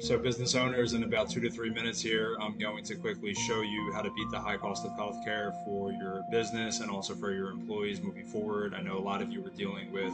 So business owners, in about 2 to 3 minutes here, I'm going to quickly show you how to beat the high cost of healthcare for your business and also for your employees moving forward. I know a lot of you are dealing with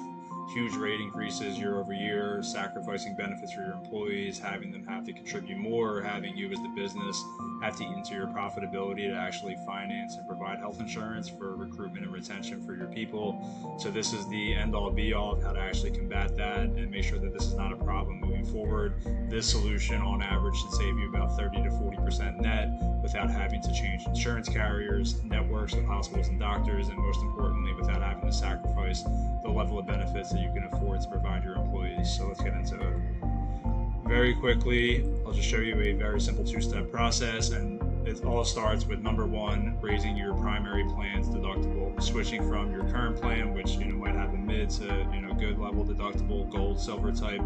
huge rate increases year over year, sacrificing benefits for your employees, having them have to contribute more, or having you as the business have to eat into your profitability to actually finance and provide health insurance for recruitment and retention for your people. So this is the end all be all of how to actually combat that and make sure that this is not a problem moving forward. This solution on average should save you about 30 to 40% net without having to change insurance carriers, networks of hospitals and doctors, and most importantly, without having to sacrifice the level of benefits that you can afford to provide your employees. So let's get into it. Very quickly, I'll just show you a very simple two-step process, and it all starts with number one, raising your primary plan's deductible, switching from your current plan, which might have a mid to good level deductible, gold, silver type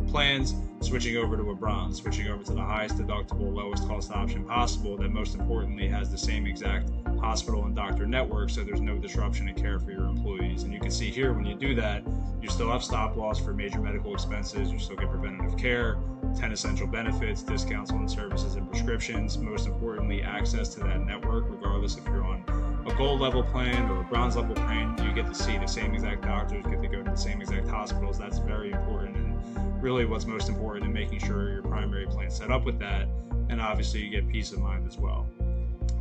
plans, switching over to a bronze, switching over to the highest deductible, lowest cost option possible that most importantly has the same exact hospital and doctor network, so there's no disruption in care for your employees. And you can see here when you do that, you still have stop loss for major medical expenses, you still get preventative care, 10 essential benefits, discounts on services and prescriptions, most importantly, access to that network, regardless if you're on a gold level plan or a bronze level plan, you get to see the same exact doctors, get to go to the same exact hospitals. That's very important, and really what's most important in making sure your primary plan set up with that, and obviously you get peace of mind as well.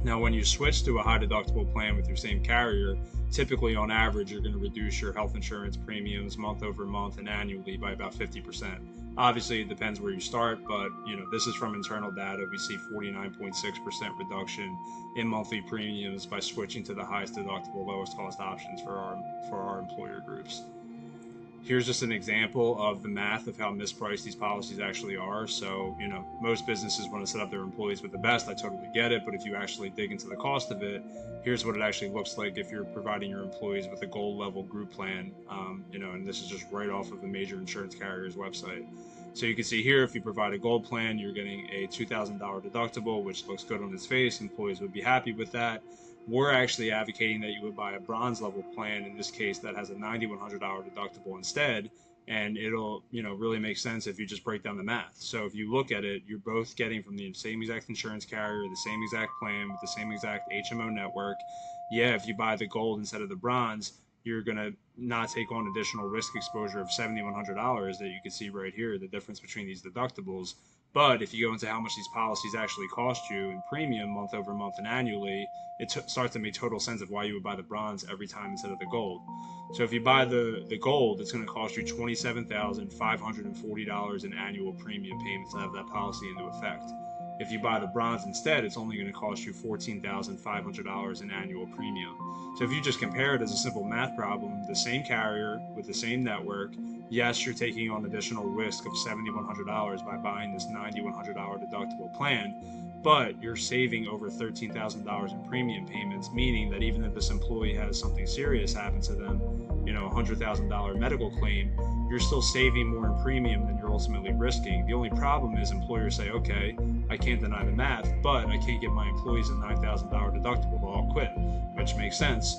Now, when you switch to a high deductible plan with your same carrier, typically on average, you're going to reduce your health insurance premiums month over month and annually by about 50%. Obviously, it depends where you start, but this is from internal data. We see 49.6% reduction in monthly premiums by switching to the highest deductible, lowest cost options for our employer groups. Here's just an example of the math of how mispriced these policies actually are. So, most businesses want to set up their employees with the best. I totally get it. But if you actually dig into the cost of it, here's what it actually looks like if you're providing your employees with a gold level group plan, and this is just right off of a major insurance carrier's website. So you can see here, if you provide a gold plan, you're getting a $2,000 deductible, which looks good on its face. Employees would be happy with that. We're actually advocating that you would buy a bronze level plan, in this case, that has a $9,100 deductible instead. And it'll, really make sense if you just break down the math. So if you look at it, you're both getting from the same exact insurance carrier, the same exact plan with the same exact HMO network. Yeah, if you buy the gold instead of the bronze, you're going to not take on additional risk exposure of $7,100 that you can see right here, the difference between these deductibles. But if you go into how much these policies actually cost you in premium month over month and annually, it starts to make total sense of why you would buy the bronze every time instead of the gold. So if you buy the gold, it's going to cost you $27,540 in annual premium payments to have that policy into effect. If you buy the bronze instead, it's only going to cost you $14,500 in annual premium. So if you just compare it as a simple math problem, the same carrier with the same network, yes, you're taking on additional risk of $7,100 by buying this $9,100 deductible plan, but you're saving over $13,000 in premium payments, meaning that even if this employee has something serious happen to them, a $100,000 medical claim, you're still saving more in premium than you're ultimately risking. The only problem is employers say, okay, I can't deny the math, but I can't give my employees a $9,000 deductible, I'll quit, which makes sense.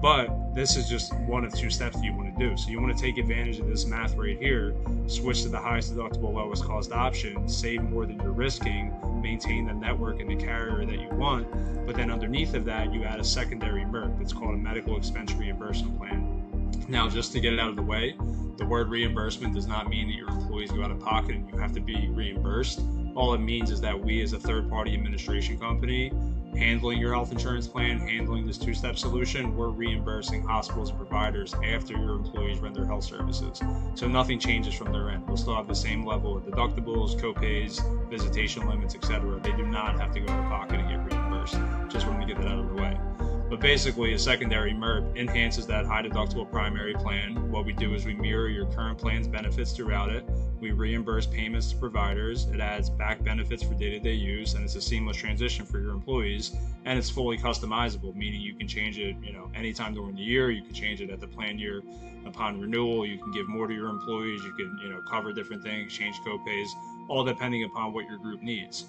But this is just one of two steps that you want to do. So you want to take advantage of this math right here, switch to the highest deductible, lowest cost option, save more than you're risking, maintain the network and the carrier that you want, but then underneath of that, you add a secondary MERP. It's called a medical expense reimbursement plan. Now, just to get it out of the way, the word reimbursement does not mean that your employees go out of pocket and you have to be reimbursed. All it means is that we, as a third-party administration company, handling your health insurance plan, handling this two-step solution, we're reimbursing hospitals and providers after your employees render health services. So nothing changes from their end. They'll still have the same level of deductibles, co-pays, visitation limits, etc. They do not have to go out of pocket and get reimbursed. Just want to get that out of the way. But basically, a secondary MERP enhances that high deductible primary plan. What we do is we mirror your current plan's benefits throughout it. We reimburse payments to providers. It adds back benefits for day-to-day use, and it's a seamless transition for your employees. And it's fully customizable, meaning you can change it, anytime during the year. You can change it at the plan year upon renewal. You can give more to your employees. You can, cover different things, change co-pays, all depending upon what your group needs.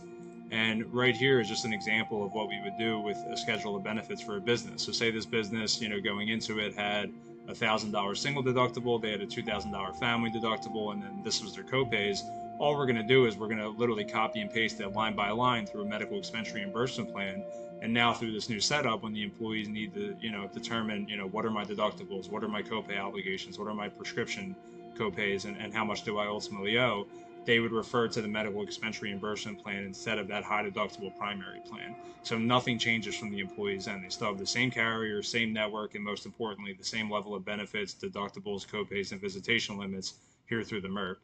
And right here is just an example of what we would do with a schedule of benefits for a business. So say this business, going into it had $1,000 single deductible, they had a $2,000 family deductible, and then this was their co-pays. All we're going to do is we're going to literally copy and paste it line by line through a medical expense reimbursement plan. And now through this new setup, when the employees need to, determine, what are my deductibles, what are my copay obligations, what are my prescription copays, and how much do I ultimately owe, they would refer to the medical expense reimbursement plan instead of that high deductible primary plan. So nothing changes from the employee's end. They still have the same carrier, same network, and most importantly, the same level of benefits, deductibles, copays, and visitation limits here through the MERP.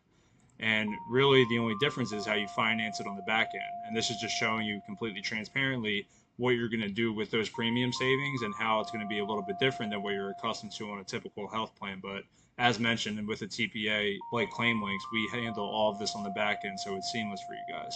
And really, the only difference is how you finance it on the back end. And this is just showing you completely transparently what you're going to do with those premium savings and how it's going to be a little bit different than what you're accustomed to on a typical health plan. But as mentioned, and with a TPA like ClaimLinx, we handle all of this on the back end, so it's seamless for you guys.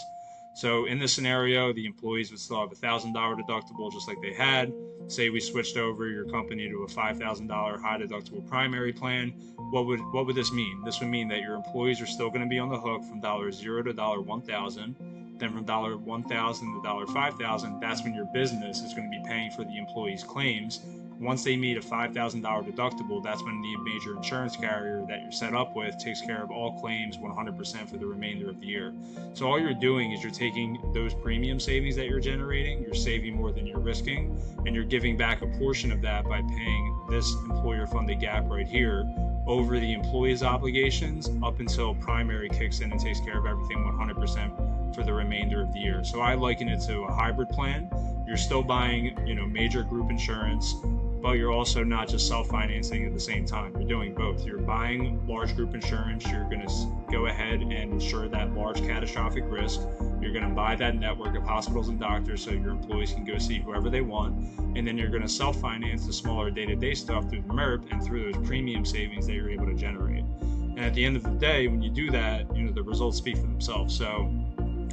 So in this scenario, the employees would still have a $1,000 deductible just like they had. Say we switched over your company to a $5,000 high deductible primary plan. What would this mean? This would mean that your employees are still going to be on the hook from $0 to $1,000. Then from $1,000 to $5,000, that's when your business is going to be paying for the employee's claims. Once they meet a $5,000 deductible, that's when the major insurance carrier that you're set up with takes care of all claims 100% for the remainder of the year. So all you're doing is you're taking those premium savings that you're generating, you're saving more than you're risking, and you're giving back a portion of that by paying this employer-funded gap right here over the employee's obligations up until primary kicks in and takes care of everything 100% for the remainder of the year. So I liken it to a hybrid plan. You're still buying, major group insurance, but you're also not just self-financing at the same time. You're doing both. You're buying large group insurance. You're going to go ahead and insure that large catastrophic risk. You're going to buy that network of hospitals and doctors so your employees can go see whoever they want. And then you're going to self-finance the smaller day-to-day stuff through the MERP and through those premium savings that you're able to generate. And at the end of the day, when you do that, the results speak for themselves. So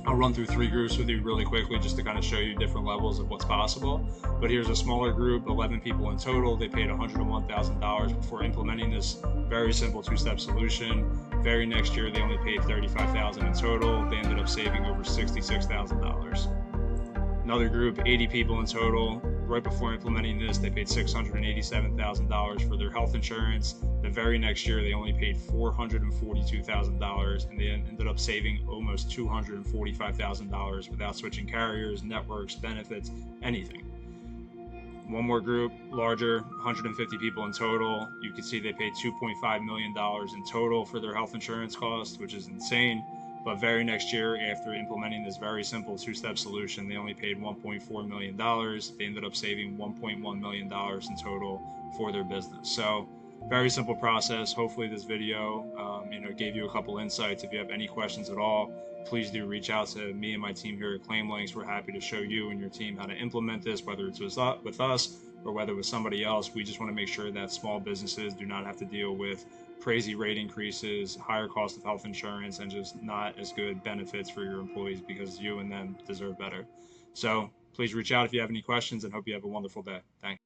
I'll run through 3 groups with you really quickly just to kind of show you different levels of what's possible. But here's a smaller group, 11 people in total. They paid $101,000 before implementing this very simple 2-step solution. Very next year, they only paid $35,000 in total. They ended up saving over $66,000. Another group, 80 people in total. Right before implementing this, they paid $687,000 for their health insurance. The very next year, they only paid $442,000, and they ended up saving almost $245,000 without switching carriers, networks, benefits, anything. One more group, larger, 150 people in total. You can see they paid $2.5 million in total for their health insurance costs, which is insane. But very next year, after implementing this very simple 2-step solution, they only paid $1.4 million. They ended up saving $1.1 million in total for their business. So very simple process. Hopefully this video, gave you a couple insights. If you have any questions at all, please do reach out to me and my team here at ClaimLinx. We're happy to show you and your team how to implement this, whether it's with us or whether with somebody else. We just want to make sure that small businesses do not have to deal with crazy rate increases, higher cost of health insurance, and just not as good benefits for your employees, because you and them deserve better. So please reach out if you have any questions, and hope you have a wonderful day. Thanks.